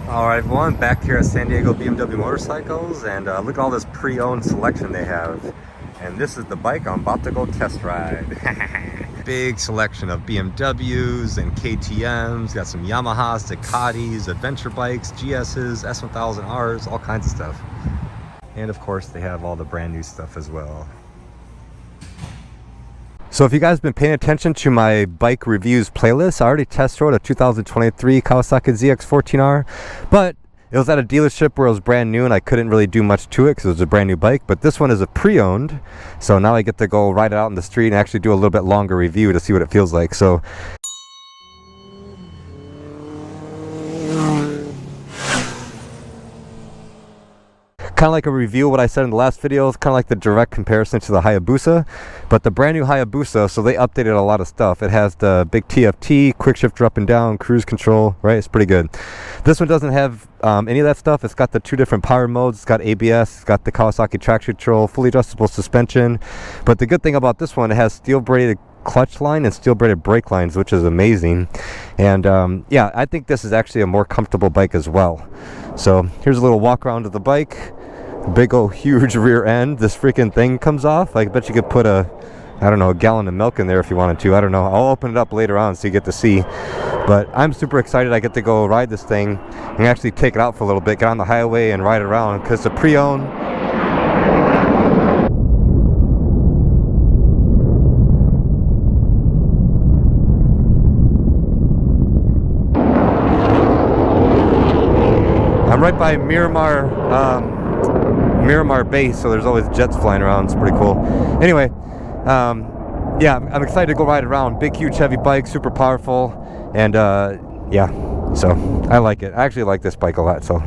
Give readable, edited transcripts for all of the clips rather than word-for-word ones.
Alright everyone, back here at San Diego BMW Motorcycles, and look at all this pre-owned selection they have. And this is the bike I'm about to go test ride. Big selection of BMWs and KTMs, got some Yamahas, Ducatis, adventure bikes, GS's, S1000Rs, all kinds of stuff. And of course they have all the brand new stuff as well. So if you guys have been paying attention to my bike reviews playlist, I already test rode a 2023 Kawasaki ZX14R, but it was at a dealership where it was brand new and I couldn't really do much to it because it was a brand new bike. But this one is a pre-owned, so now I get to go ride it out in the street and actually do a little bit longer review to see what it feels like. So kind of like a review of what I said in the last video. It's kind of like the direct comparison to the Hayabusa, but the brand new Hayabusa, so they updated a lot of stuff. It has the big TFT, quick shifter up and down, cruise control, right? It's pretty good. This one doesn't have any of that stuff. It's got the two different power modes. It's got ABS, it's got the Kawasaki traction control, fully adjustable suspension. But the good thing about this one, it has steel braided clutch line and steel braided brake lines, which is amazing. And yeah, I think this is actually a more comfortable bike as well. So here's a little walk around of the bike. Big old huge rear end. This freaking thing comes off. I bet you could put a gallon of milk in there if you wanted to. I don't know. I'll open it up later on so you get to see. But I'm super excited I get to go ride this thing and actually take it out for a little bit, get on the highway and ride it around, because it's a pre-owned. I'm right by Miramar base, so there's always jets flying around. It's pretty cool. Anyway, yeah, I'm excited to go ride around. Big, huge, heavy bike, super powerful, and yeah, so I like it. I actually like this bike a lot. So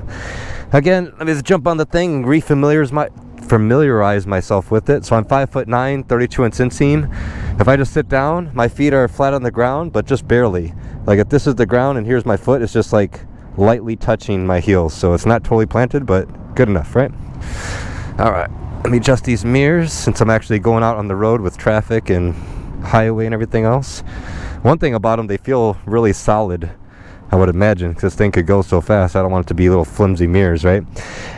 again, let me just jump on the thing and familiarize myself with it. So I'm 5'9", 32-inch inseam. If I just sit down, my feet are flat on the ground, but just barely. Like if this is the ground and here's my foot, it's just like lightly touching my heels, so it's not totally planted, but good enough, right? All right, let me adjust these mirrors since I'm actually going out on the road with traffic and highway and everything else. One thing about them, they feel really solid, I would imagine, because this thing could go so fast. I don't want it to be little flimsy mirrors, right?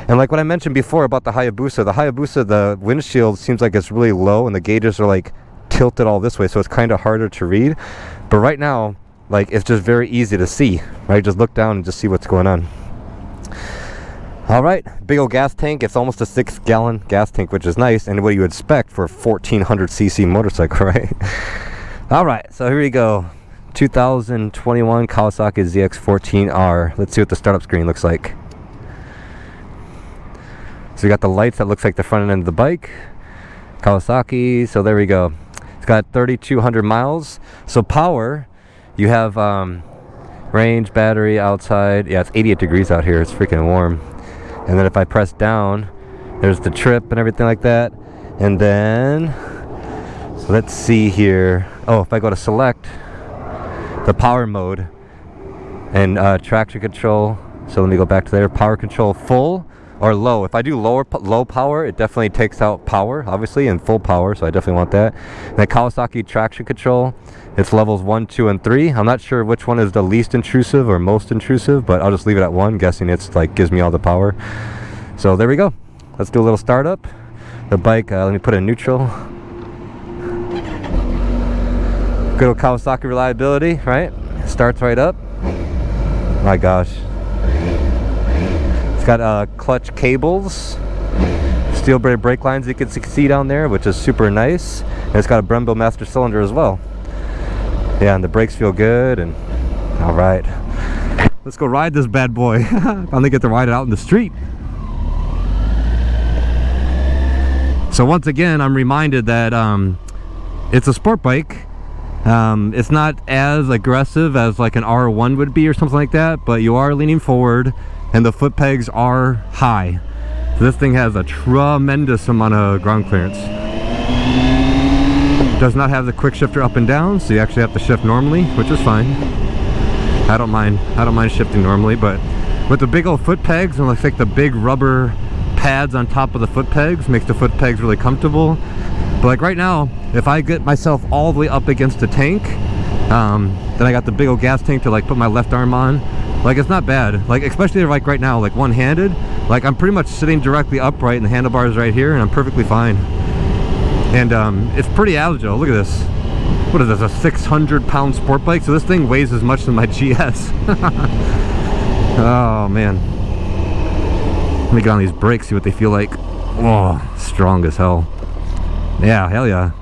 And like what I mentioned before about the Hayabusa, the windshield seems like it's really low and the gauges are like tilted all this way, so it's kind of harder to read. But right now, like, it's just very easy to see, right? Just look down and just see what's going on. All right, big old gas tank. It's almost a 6-gallon gas tank, which is nice, and what you would expect for a 1400cc motorcycle, right? All right, so here we go. 2021 Kawasaki ZX14R. Let's see what the startup screen looks like. So we got the lights that looks like the front end of the bike. Kawasaki, so there we go. It's got 3,200 miles. So power, you have range, battery, outside. Yeah, it's 88 degrees out here. It's freaking warm. And then if I press down, there's the trip and everything like that. And then, so let's see here. Oh, if I go to select the power mode and traction control. So let me go back to there. Power control full or low. If I do low power, it definitely takes out power, obviously, and full power. So I definitely want that. And then Kawasaki traction control. It's levels 1, 2, and 3. I'm not sure which one is the least intrusive or most intrusive, but I'll just leave it at 1, guessing it's like gives me all the power. So there we go. Let's do a little startup. The bike, let me put it in neutral. Good old Kawasaki reliability, right? Starts right up. My gosh. It's got clutch cables, steel braided brake lines you can see down there, which is super nice. And it's got a Brembo master cylinder as well. Yeah, and the brakes feel good. And all right, let's go ride this bad boy. Finally get to ride it out in the street. So once again, I'm reminded that it's a sport bike. It's not as aggressive as like an R1 would be or something like that, but you are leaning forward and the foot pegs are high. So this thing has a tremendous amount of ground clearance. Does not have the quick shifter up and down, so you actually have to shift normally, which is fine. I don't mind shifting normally, but with the big old foot pegs and looks like the big rubber pads on top of the foot pegs makes the foot pegs really comfortable. But like right now, if I get myself all the way up against the tank, then I got the big old gas tank to like put my left arm on. Like, it's not bad. Like, especially like right now, like one-handed. Like, I'm pretty much sitting directly upright and the handlebars right here, and I'm perfectly fine. And it's pretty agile. Look at this. What is this, a 600-pound sport bike? So this thing weighs as much as my GS. Oh man. Let me get on these brakes, see what they feel like. Oh, strong as hell. Yeah, hell yeah.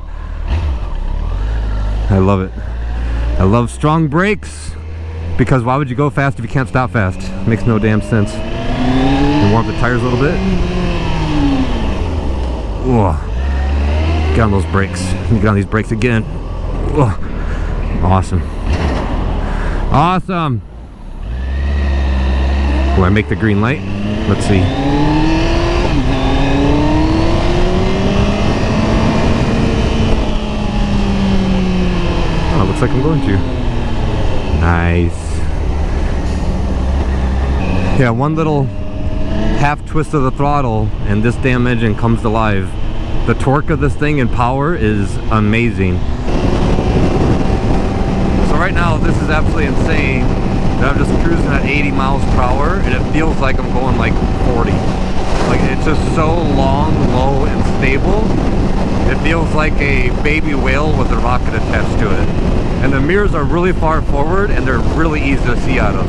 I love it. I love strong brakes, because why would you go fast if you can't stop fast? Makes no damn sense. Warm up the tires a little bit. Whoa. Get on those brakes. Let me get on these brakes again. Whoa. Awesome. Awesome. Will I make the green light? Let's see. Oh, looks like I'm going to. Nice. Yeah, one little half twist of the throttle and this damn engine comes to life. The torque of this thing and power is amazing. So right now this is absolutely insane that I'm just cruising at 80 miles per hour and it feels like I'm going like 40. Like, it's just so long, low, and stable. It feels like a baby whale with a rocket attached to it. And the mirrors are really far forward and they're really easy to see out of.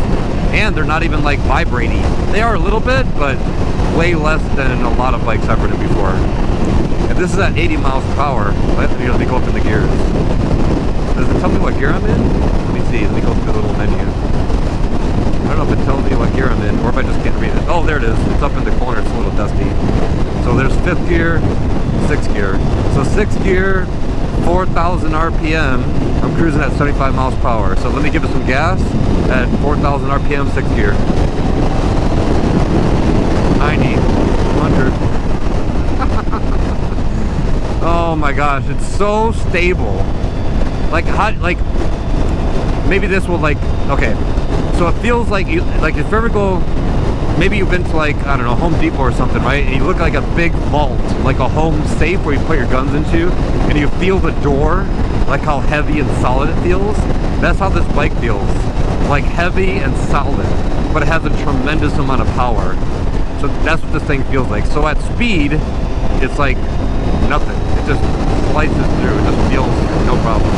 And they're not even like vibrating. They are a little bit, but way less than a lot of bikes I've ridden before. And this is at 80 miles per hour. Let me go up in the gears. Does it tell me what gear I'm in? Let me see. Let me go through the little menu. I don't know if it tells me what gear I'm in or if I just can't read it. Oh, there it is. It's up in the corner. It's a little dusty. So there's 5th gear, 6th gear. So 6th gear, 4,000 RPM. I'm cruising at 75 miles per hour. So let me give it some gas at 4,000 RPM, 6th gear. 90, 100. Oh my gosh, it's so stable. Like, how, like, maybe this will, like, okay. So it feels like you, like if you ever go, maybe you've been to, like, I don't know, Home Depot or something, right? And you look like a big vault, like a home safe where you put your guns into, and you feel the door, like how heavy and solid it feels. That's how this bike feels. Like heavy and solid, but it has a tremendous amount of power. So that's what this thing feels like. So at speed, it's like nothing. It just slices through. It just feels no problem.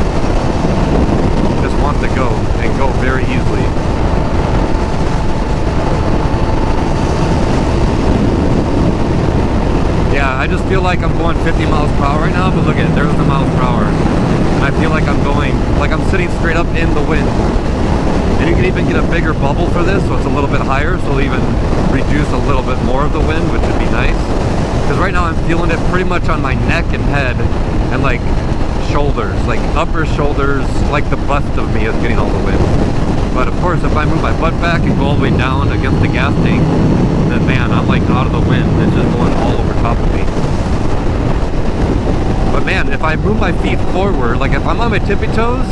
It just wants to go and go very easily. Yeah, I just feel like I'm going 50 miles per hour right now, but look at it, there's the miles per hour. And I feel like I'm going, like I'm sitting straight up in the wind. And you can even get a bigger bubble for this, so it's a little bit higher, so it'll even reduce a little bit more of the wind, which would be nice. Because right now I'm feeling it pretty much on my neck and head, and like shoulders, like upper shoulders, like the bust of me is getting all the wind. But of course, if I move my butt back and go all the way down against the gas tank, then man, I'm like out of the wind. It's just going all over top of me. But man, if I move my feet forward, like if I'm on my tippy toes,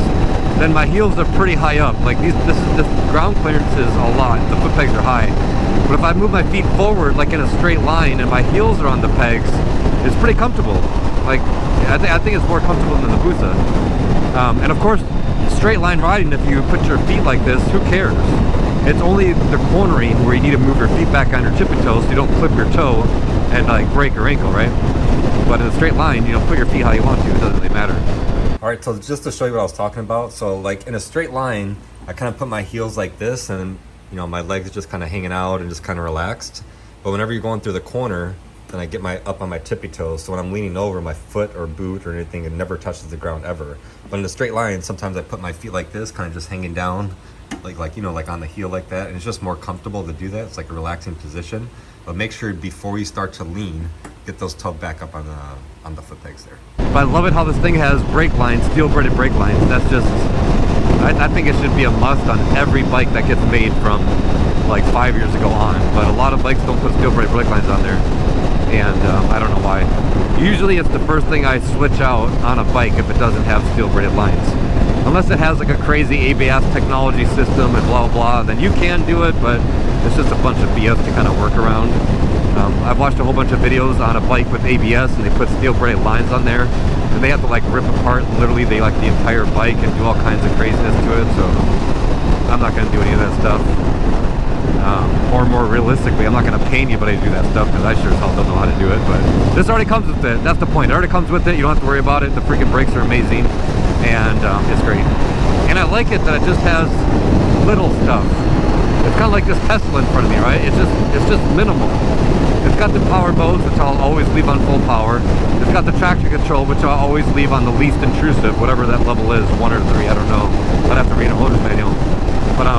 then my heels are pretty high up. Like this ground clearance is a lot. The foot pegs are high. But if I move my feet forward, like in a straight line, and my heels are on the pegs, it's pretty comfortable. Like I think it's more comfortable than the Busa. And of course, straight line riding, if you put your feet like this, who cares? It's only the cornering where you need to move your feet back on your tippy toes so you don't clip your toe and like break your ankle, right? But in a straight line, you know, put your feet how you want to. It doesn't really matter. All right, so just to show you what I was talking about, so like in a straight line, I kind of put my heels like this, and you know, my legs just kind of hanging out and just kind of relaxed. But whenever you're going through the corner, then I get up on my tippy toes. So when I'm leaning over, my foot or boot or anything, it never touches the ground ever. But in a straight line, sometimes I put my feet like this, kind of just hanging down, like you know, like on the heel like that, and it's just more comfortable to do that. It's like a relaxing position. But make sure before you start to lean, get those tugged back up on the foot pegs there. But I love it how this thing has brake lines, steel braided brake lines. That's just, I think it should be a must on every bike that gets made from like 5 years ago on. But a lot of bikes don't put steel braided brake lines on there, and I don't know why. Usually it's the first thing I switch out on a bike if it doesn't have steel braided lines. Unless it has like a crazy ABS technology system and blah blah, then you can do it, but it's just a bunch of BS to kind of work around. I've watched a whole bunch of videos on a bike with ABS, and they put steel braided lines on there, and they have to like rip apart literally the entire bike and do all kinds of craziness to it. So I'm not going to do any of that stuff. Or more realistically, I'm not going to pay anybody to do that stuff because I sure as hell don't know how to do it. But this already comes with it. That's the point. It already comes with it. You don't have to worry about it. The freaking brakes are amazing, and it's great. And I like it that it just has little stuff. It's kind of like this Tesla in front of me, right? It's just minimal. It's got the power modes, which I'll always leave on full power. It's got the traction control, which I'll always leave on the least intrusive, whatever that level is, 1 or 3, I don't know. I'd have to read a owner's manual. But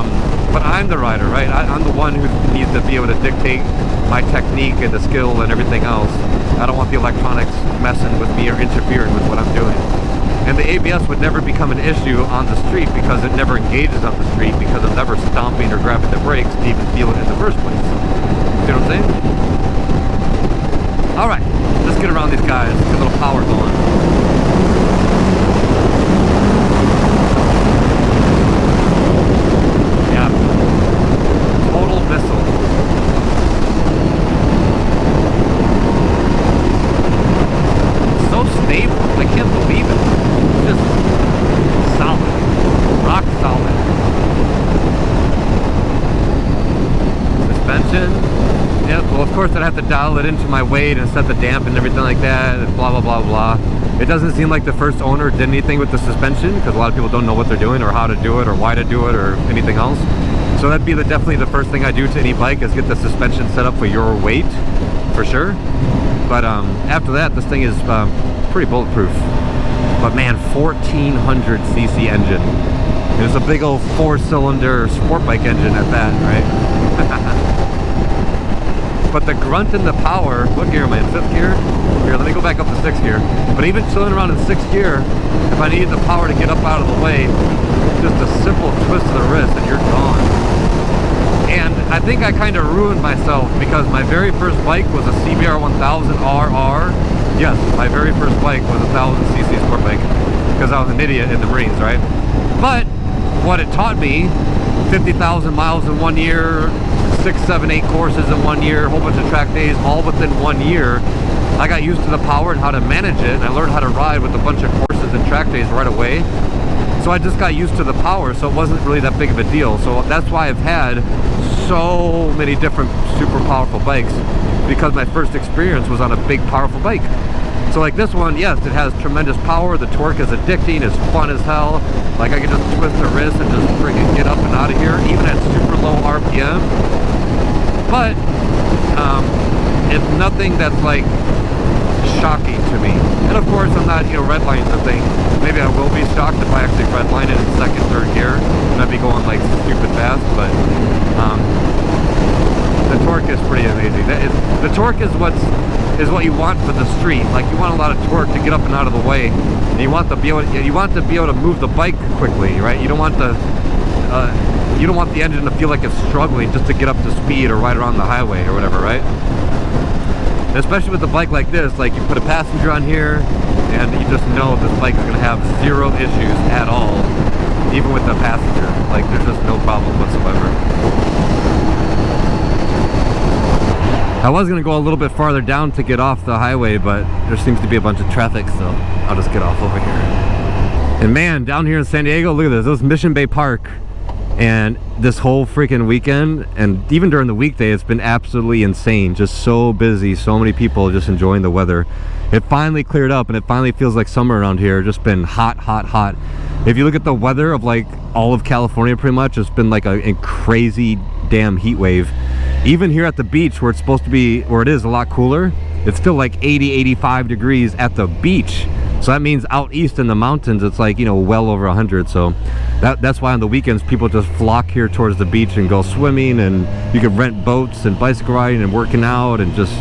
I'm the rider, right? I'm the one who needs to be able to dictate my technique and the skill and everything else. I don't want the electronics messing with me or interfering with what I'm doing. And the ABS would never become an issue on the street because it never engages on the street because I'm never stomping or grabbing the brakes to even feel it in the first place. See what I'm saying? Alright, let's get around these guys, get a little power going. I'd have to dial it into my weight and set the damp and everything like that, and blah blah blah blah. It doesn't seem like the first owner did anything with the suspension because a lot of people don't know what they're doing or how to do it or why to do it or anything else. So that'd be definitely the first thing I do to any bike is get the suspension set up for your weight, for sure. But after that, this thing is pretty bulletproof. But man, 1400 cc engine. And it's a big old 4-cylinder sport bike engine at that, right? But the grunt and the power, what gear am I in? 5th gear? Here, let me go back up to 6th gear. But even chilling around in 6th gear, if I needed the power to get up out of the way, just a simple twist of the wrist and you're gone. And I think I kind of ruined myself because my very first bike was a CBR 1000RR. Yes, my very first bike was a 1000cc sport bike because I was an idiot in the Marines, right? But what it taught me, 50,000 miles in 1 year, 6, 7, 8 courses in 1 year, a whole bunch of track days, all within 1 year. I got used to the power and how to manage it, and I learned how to ride with a bunch of courses and track days right away. So I just got used to the power, so it wasn't really that big of a deal. So that's why I've had so many different super powerful bikes, because my first experience was on a big powerful bike. So like this one, yes, it has tremendous power, the torque is addicting, it's fun as hell. Like I can just twist the wrist and just freaking get up and out of here, even at super low RPM. But it's nothing that's like shocking to me. And of course I'm not, redlining the thing. Maybe I will be shocked if I actually redline it in 2nd, 3rd gear and I'd be going like stupid fast, but the torque is pretty amazing. The torque is what you want for the street. Like you want a lot of torque to get up and out of the way, and you want to be able to move the bike quickly, right? You don't want the engine to feel like it's struggling just to get up to speed or ride around the highway or whatever, right? And especially with a bike like this, like you put a passenger on here and you just know this bike is going to have 0 issues at all, even with the passenger. Like there's just no problem whatsoever. I was going to go a little bit farther down to get off the highway, but there seems to be a bunch of traffic, so I'll just get off over here. And man, down here in San Diego, look at this. This is Mission Bay Park. And this whole freaking weekend, and even during the weekday, it's been absolutely insane. Just so busy, so many people just enjoying the weather. It finally cleared up, and it finally feels like summer around here. Just been hot, hot, hot. If you look at the weather of like all of California, pretty much, it's been like a crazy damn heat wave. Even here at the beach, where it's supposed to be, where it is a lot cooler, it's still like 80, 85 degrees at the beach. So that means out east in the mountains, it's like, well over 100. So that's why on the weekends, people just flock here towards the beach and go swimming, and you can rent boats and bicycle riding and working out and just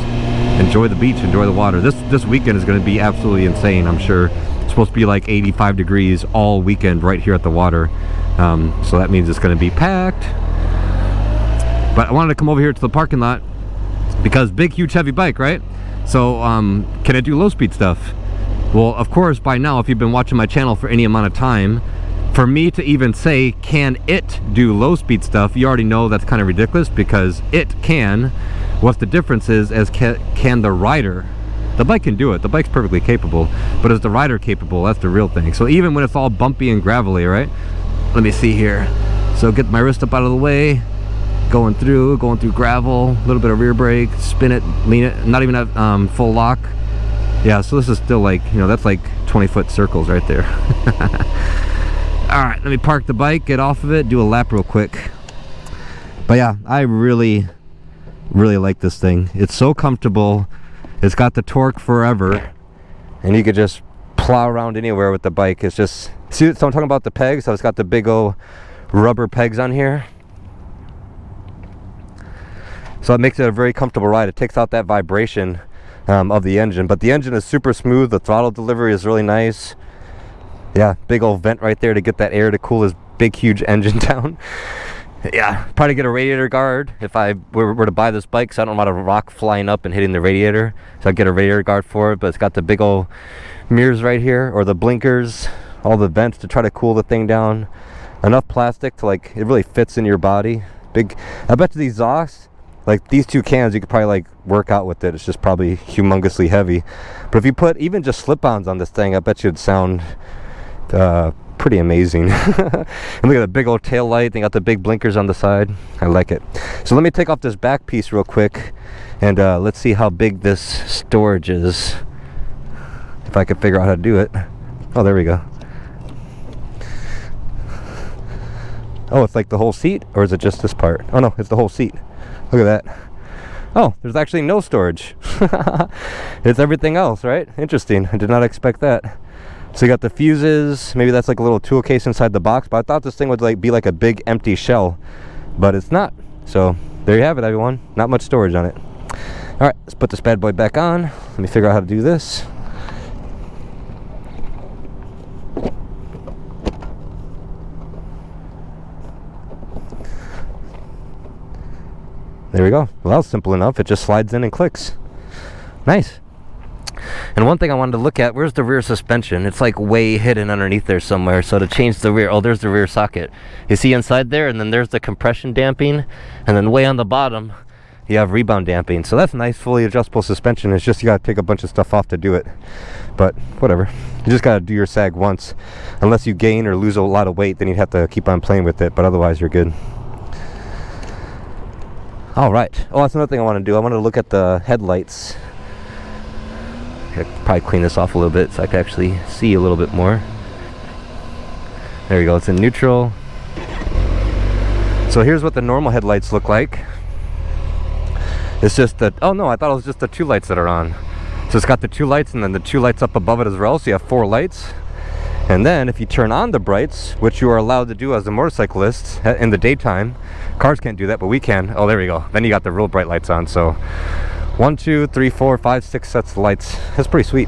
enjoy the beach, enjoy the water. This weekend is going to be absolutely insane, I'm sure. It's supposed to be like 85 degrees all weekend right here at the water. So that means it's going to be packed. But I wanted to come over here to the parking lot because big, huge, heavy bike, right? So can I do low speed stuff? Well, of course, by now, if you've been watching my channel for any amount of time, for me to even say, can it do low speed stuff, you already know that's kind of ridiculous, because it can. What the difference is can the rider. The bike can do it. The bike's perfectly capable. But is the rider capable? That's the real thing. So even when it's all bumpy and gravelly, right? Let me see here. So get my wrist up out of the way, going through gravel, a little bit of rear brake, spin it, lean it, not even at full lock. Yeah, so this is still like, you know, that's like 20-foot circles right there. All right, let me park the bike, get off of it, do a lap real quick. But yeah, I really like this thing. It's so comfortable. It's got the torque forever, and you could just plow around anywhere with the bike. It's just, see, so I'm talking about the pegs. So it's got the big old rubber pegs on here, so it makes it a very comfortable ride. It takes out that vibration of the engine, but the engine is super smooth. The throttle delivery is really nice. Yeah, big old vent right there to get that air to cool this big huge engine down. Yeah, probably get a radiator guard if I were to buy this bike, so I don't want a rock flying up and hitting the radiator. So I'd get a radiator guard for it, but it's got the big old mirrors right here, or the blinkers, all the vents to try to cool the thing down. Enough plastic to, like, it really fits in your body. Big, I bet you these exhausts, like these two cans, you could probably like work out with it. It's just probably humongously heavy. But if you put even just slip-ons on this thing, I bet you it'd sound pretty amazing. And look at the big old tail light. They got the big blinkers on the side. I like it. So let me take off this back piece real quick, and let's see how big this storage is, if I can figure out how to do it. Oh, there we go. Oh, it's like the whole seat, or is it just this part? Oh no, it's the whole seat. Look at that. Oh, there's actually no storage. It's everything else, right? Interesting. I did not expect that. So you got the fuses, maybe that's like a little tool case inside the box, but I thought this thing would like be like a big empty shell, but it's not. So there you have it, everyone. Not much storage on it. All right, let's put this bad boy back on. Let me figure out how to do this. There we go. Well, that was simple enough. It just slides in and clicks. Nice. And one thing I wanted to look at, where's the rear suspension? It's like way hidden underneath there somewhere. So to change the rear, oh, there's the rear socket. You see inside there, and then there's the compression damping, and then way on the bottom you have rebound damping. So that's nice, fully adjustable suspension. It's just you gotta take a bunch of stuff off to do it, but whatever. You just gotta do your sag once. Unless you gain or lose a lot of weight, then you'd have to keep on playing with it, but otherwise you're good. All right. Oh, that's another thing I want to do. I want to look at the headlights. I could probably clean this off a little bit so I can actually see a little bit more. There you go. It's in neutral. So here's what the normal headlights look like. It's just that, oh no, I thought it was just the two lights that are on. So it's got the two lights and then the two lights up above it as well. So you have four lights. And then if you turn on the brights, which you are allowed to do as a motorcyclist in the daytime, cars can't do that, but we can. Oh, there we go. Then you got the real bright lights on. So 1, 2, 3, 4, 5, 6 sets of lights. That's pretty sweet.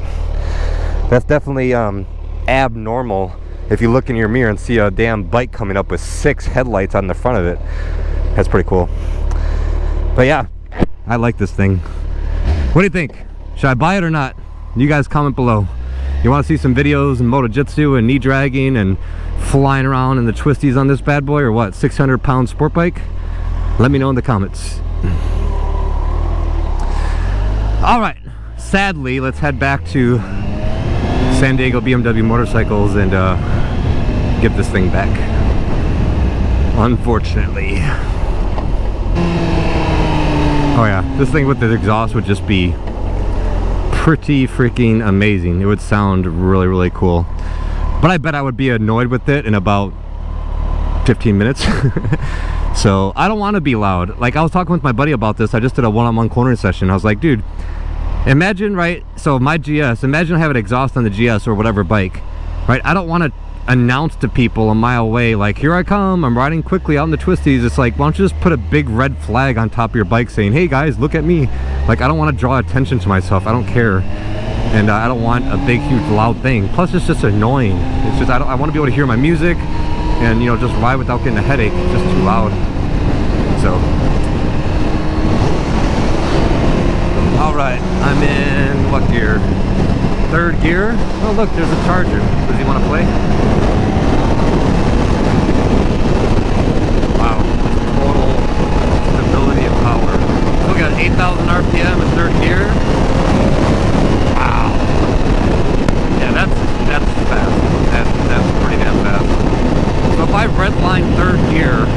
That's definitely abnormal if you look in your mirror and see a damn bike coming up with 6 headlights on the front of it. That's pretty cool. But yeah, I like this thing. What do you think? Should I buy it or not? You guys comment below. You want to see some videos and MotoJitsu and knee dragging and flying around in the twisties on this bad boy, or what, 600-pound sport bike? Let me know in the comments. All right, sadly, let's head back to San Diego BMW Motorcycles and get this thing back. Unfortunately. Oh yeah, this thing with the exhaust would just be pretty freaking amazing. It would sound really cool, but I bet I would be annoyed with it in about 15 minutes. So I don't want to be loud. Like, I was talking with my buddy about this. I just did a one-on-one cornering session. I was like, dude, imagine, right, so my GS, imagine I have an exhaust on the GS or whatever bike, right? I don't want to announce to people a mile away, like, here I come, I'm riding quickly out in the twisties. It's like, why don't you just put a big red flag on top of your bike saying, hey guys, look at me. Like, I don't want to draw attention to myself. I don't care. And I don't want a big huge loud thing. Plus it's just annoying. It's just, I want to be able to hear my music and, you know, just ride without getting a headache. It's just too loud. So all right, I'm in what gear? 3rd gear. Oh look, there's a charger. Does he want to play? Wow, total stability and power. So we got 8,000 RPM in 3rd gear. Wow. Yeah, that's fast. That's pretty damn fast. So if I redline 3rd gear,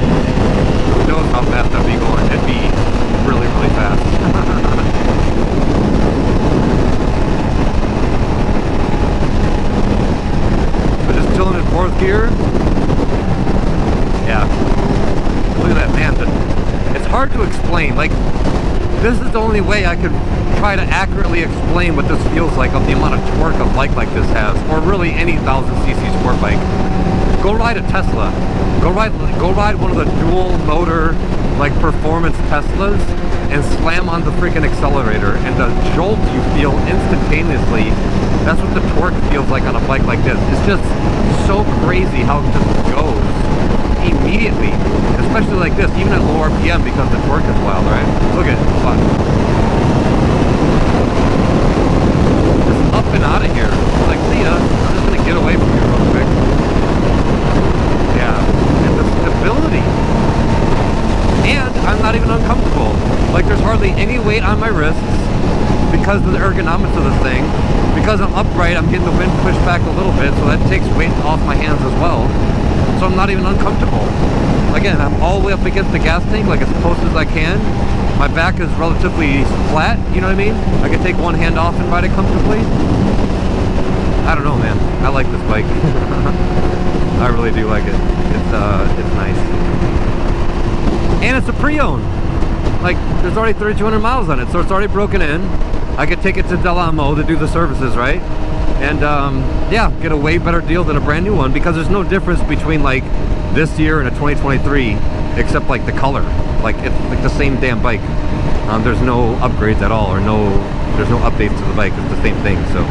insane. Like, this is the only way I could try to accurately explain what this feels like of the amount of torque a bike like this has, or really any 1000cc sport bike. Go ride a Tesla. Go ride one of the dual motor, like, performance Teslas, and slam on the freaking accelerator, and the jolt you feel instantaneously, that's what the torque feels like on a bike like this. It's just so crazy how it just goes immediately, especially like this, even at low RPM, because the torque is wild, right? Look at it, fun. Just up and out of here. It's like, see ya, I'm just gonna get away from you real quick. Yeah, and the stability. And I'm not even uncomfortable. Like, there's hardly any weight on my wrists because of the ergonomics of this thing. Because I'm upright, I'm getting the wind pushed back a little bit, so that takes weight off my hands as well. So I'm not even uncomfortable. Again, I'm all the way up against the gas tank, like as close as I can. My back is relatively flat, you know what I mean? I can take one hand off and ride it comfortably. I don't know, man. I like this bike. I really do like it. It's nice. And it's a pre-owned. Like, there's already 3,200 miles on it, so it's already broken in. I could take it to Del Amo to do the services, right? And yeah, get a way better deal than a brand new one, because there's no difference between like this year and a 2023, except like the color. Like, it's like the same damn bike. There's no upgrades at all, or there's no updates to the bike. It's the same thing. So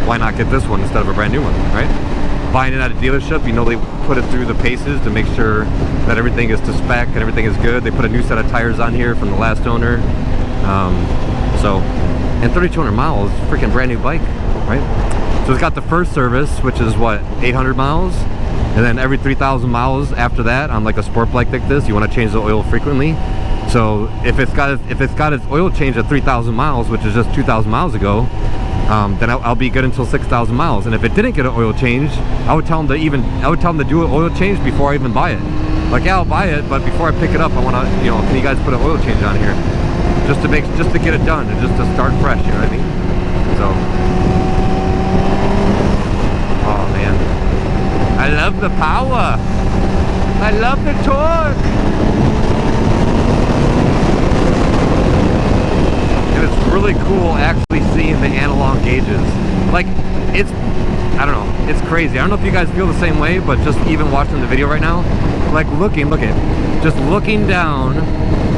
why not get this one instead of a brand new one, right? Buying it at a dealership, you know, they put it through the paces to make sure that everything is to spec and everything is good. They put a new set of tires on here from the last owner. And 3,200 miles, freaking brand new bike, right? So it's got the first service, which is what, 800 miles? And then every 3,000 miles after that, on like a sport bike like this, you want to change the oil frequently. So if it's got its oil change at 3,000 miles, which is just 2,000 miles ago, then I'll be good until 6,000 miles. And if it didn't get an oil change, I would tell them to do an oil change before I even buy it. Like, yeah, I'll buy it, but before I pick it up, I want to, you know, can you guys put an oil change on here? Just to get it done, and just to start fresh, you know what I mean? So, oh man, I love the power. I love the torque. And it's really cool actually seeing the analog gauges. Like, it's, I don't know, it's crazy. I don't know if you guys feel the same way, but just even watching the video right now, like look at, just looking down.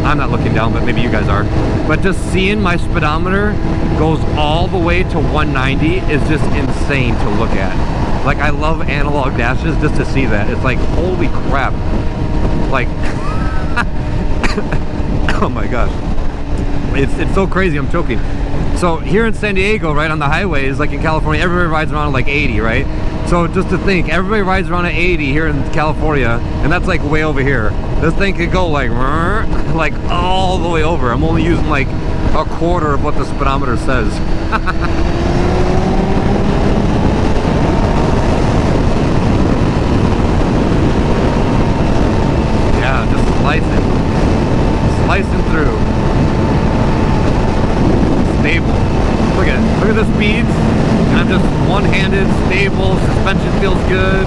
I'm not looking down, but maybe you guys are. But just seeing my speedometer goes all the way to 190 is just insane to look at. Like, I love analog dashes just to see that. It's like, holy crap. Like, oh my gosh. It's so crazy, I'm choking. So here in San Diego, right on the highways, like in California, everybody rides around at like 80, right? So just to think, everybody rides around at 80 here in California, and that's like way over here. This thing could go like all the way over. I'm only using like a quarter of what the speedometer says. Yeah, just slicing through. Stable. Look at the speeds, and I'm just one-handed, stable, suspension feels good.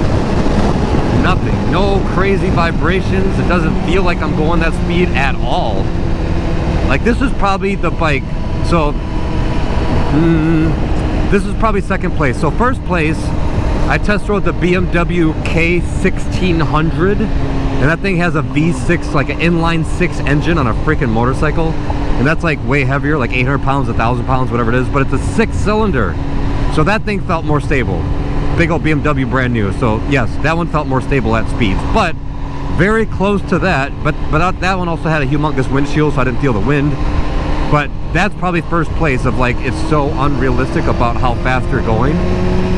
Nothing, no crazy vibrations. It doesn't feel like I'm going that speed at all. Like, this is probably the bike, so this is probably second place. So first place, I test rode the BMW K1600, and that thing has a V6, like an inline 6 engine on a freaking motorcycle. And that's like way heavier, like 800 pounds, 1,000 pounds, whatever it is, but it's a 6-cylinder. So that thing felt more stable. Big old BMW brand new. So yes, that one felt more stable at speeds, but very close to that. But that one also had a humongous windshield, so I didn't feel the wind. But that's probably first place of like, it's so unrealistic about how fast you're going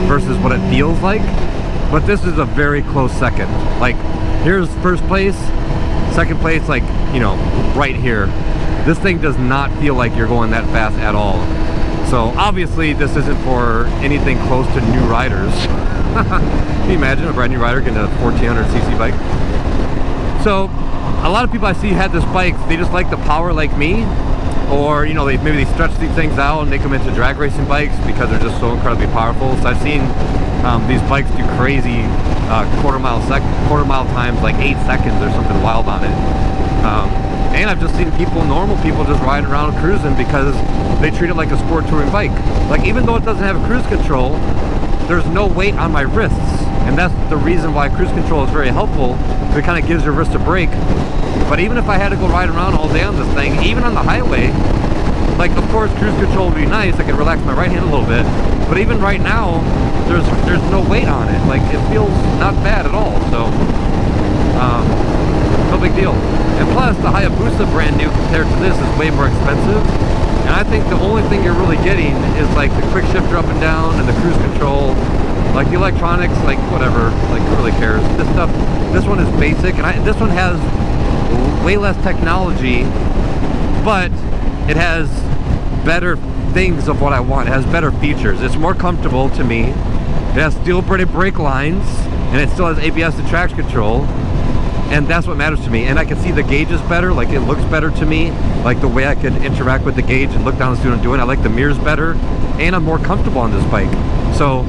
versus what it feels like. But this is a very close second. Like, here's first place, second place, like, you know, right here. This thing does not feel like you're going that fast at all. So obviously this isn't for anything close to new riders. Can you imagine a brand new rider getting a 1400cc bike? So a lot of people I see had this bike, they just like the power like me, or you know, maybe they stretch these things out and they come into drag racing bikes because they're just so incredibly powerful. So I've seen these bikes do crazy quarter mile times, like 8 seconds or something wild on it. And I've just seen people, normal people, just riding around cruising because they treat it like a sport touring bike. Like, even though it doesn't have cruise control, there's no weight on my wrists. And that's the reason why cruise control is very helpful. It kind of gives your wrist a break. But even if I had to go ride around all day on this thing, even on the highway, like, of course, cruise control would be nice. I could relax my right hand a little bit. But even right now, there's no weight on it. Like, it feels not bad at all. So, no big deal. And plus, the Hayabusa brand new compared to this is way more expensive. And I think the only thing you're really getting is like the quick shifter up and down and the cruise control. Like the electronics, like whatever, like who really cares? This stuff, this one is basic, and this one has way less technology, but it has better things of what I want. It has better features. It's more comfortable to me. It has steel-braided brake lines, and it still has ABS and traction control. And that's what matters to me. And I can see the gauges better, like it looks better to me, like the way I can interact with the gauge and look down and see what I'm doing. I like the mirrors better, and I'm more comfortable on this bike. So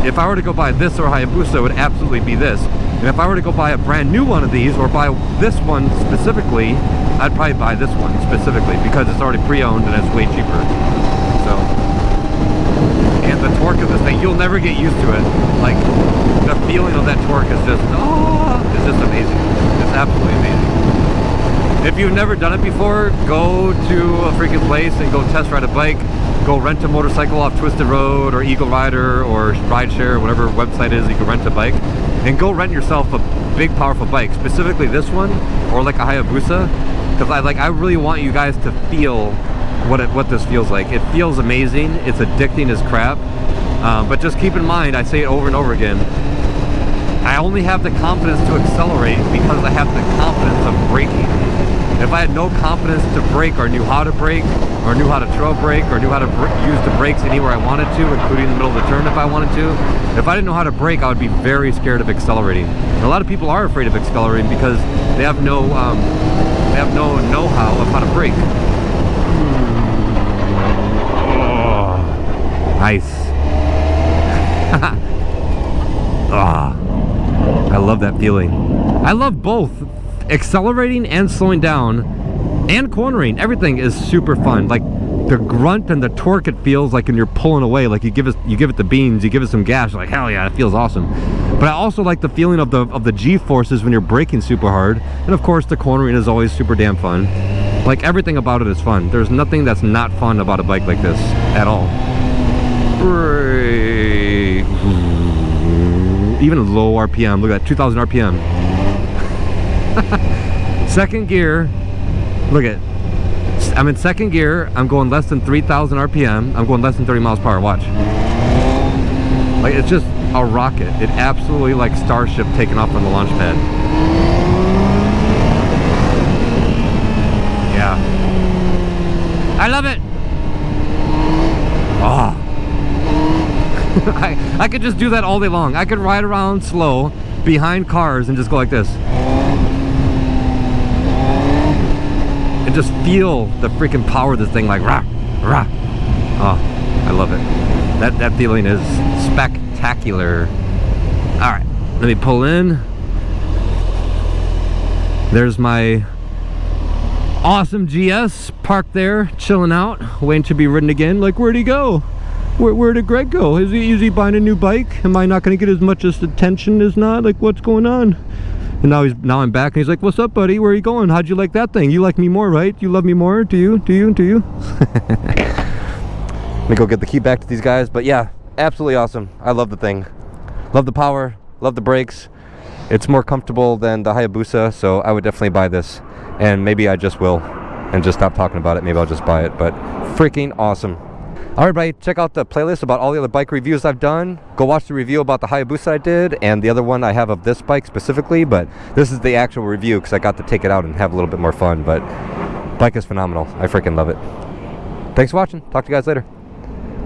if I were to go buy this or Hayabusa, it would absolutely be this. And if I were to go buy a brand new one of these or buy this one specifically, I'd probably buy this one specifically because it's already pre-owned and it's way cheaper. So, and the torque of this thing, you'll never get used to it. Like, the feeling of that torque is just, it's just amazing. It's absolutely amazing. If you've never done it before, go to a freaking place and go test ride a bike. Go rent a motorcycle off Twisted Road or Eagle Rider or Rideshare or whatever website is you can rent a bike. And go rent yourself a big, powerful bike. Specifically this one, or like a Hayabusa. Because I really want you guys to feel what this feels like. It feels amazing. It's addicting as crap. But just keep in mind, I say it over and over again, I only have the confidence to accelerate because I have the confidence of braking. If I had no confidence to brake or knew how to brake or knew how to trail brake or knew how to use the brakes anywhere I wanted to, including in the middle of the turn if I wanted to, if I didn't know how to brake, I would be very scared of accelerating. And a lot of people are afraid of accelerating because they have no know-how of how to brake. Oh, nice. I love that feeling. I love both. Accelerating and slowing down and cornering, everything is super fun. Like the grunt and the torque it feels like when you're pulling away, like you give it the beans, you give it some gas, you're like, hell yeah, it feels awesome. But I also like the feeling of the G-forces when you're braking super hard. And of course the cornering is always super damn fun. Like everything about it is fun. There's nothing that's not fun about a bike like this at all. Even low RPM, look at that, 2,000 RPM. Second gear, look at, I'm in second gear, I'm going less than 3,000 RPM, I'm going less than 30 miles per hour, watch. Like, it's just a rocket. It absolutely like Starship taking off from the launch pad. Yeah. I love it! Oh. I could just do that all day long. I could ride around slow behind cars and just go like this. And just feel the freaking power of this thing, like rah, rah. Oh, I love it. That feeling is spectacular. All right, let me pull in. There's my awesome GS parked there, chilling out, waiting to be ridden again. Like, where'd he go? Where did Greg go? Is he buying a new bike? Am I not going to get as much as attention as not? Like, what's going on? And now I'm back and he's like, what's up, buddy? Where are you going? How'd you like that thing? You like me more, right? You love me more? Do you? Let me go get the key back to these guys. But yeah, absolutely awesome. I love the thing. Love the power. Love the brakes. It's more comfortable than the Hayabusa, so I would definitely buy this. And maybe I just will and just stop talking about it. Maybe I'll just buy it. But freaking awesome. All right, everybody, check out the playlist about all the other bike reviews I've done. Go watch the review about the Hayabusa I did, and the other one I have of this bike specifically, but this is the actual review because I got to take it out and have a little bit more fun, but bike is phenomenal. I freaking love it. Thanks for watching. Talk to you guys later.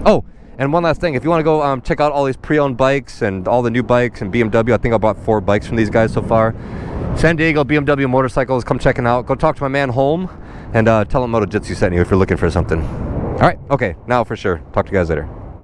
Oh, and one last thing. If you want to go check out all these pre-owned bikes and all the new bikes and BMW, I think I bought 4 bikes from these guys so far. San Diego BMW motorcycles, come checking out. Go talk to my man Holm and tell him MotoJitsu sent you if you're looking for something. All right, okay, now for sure. Talk to you guys later.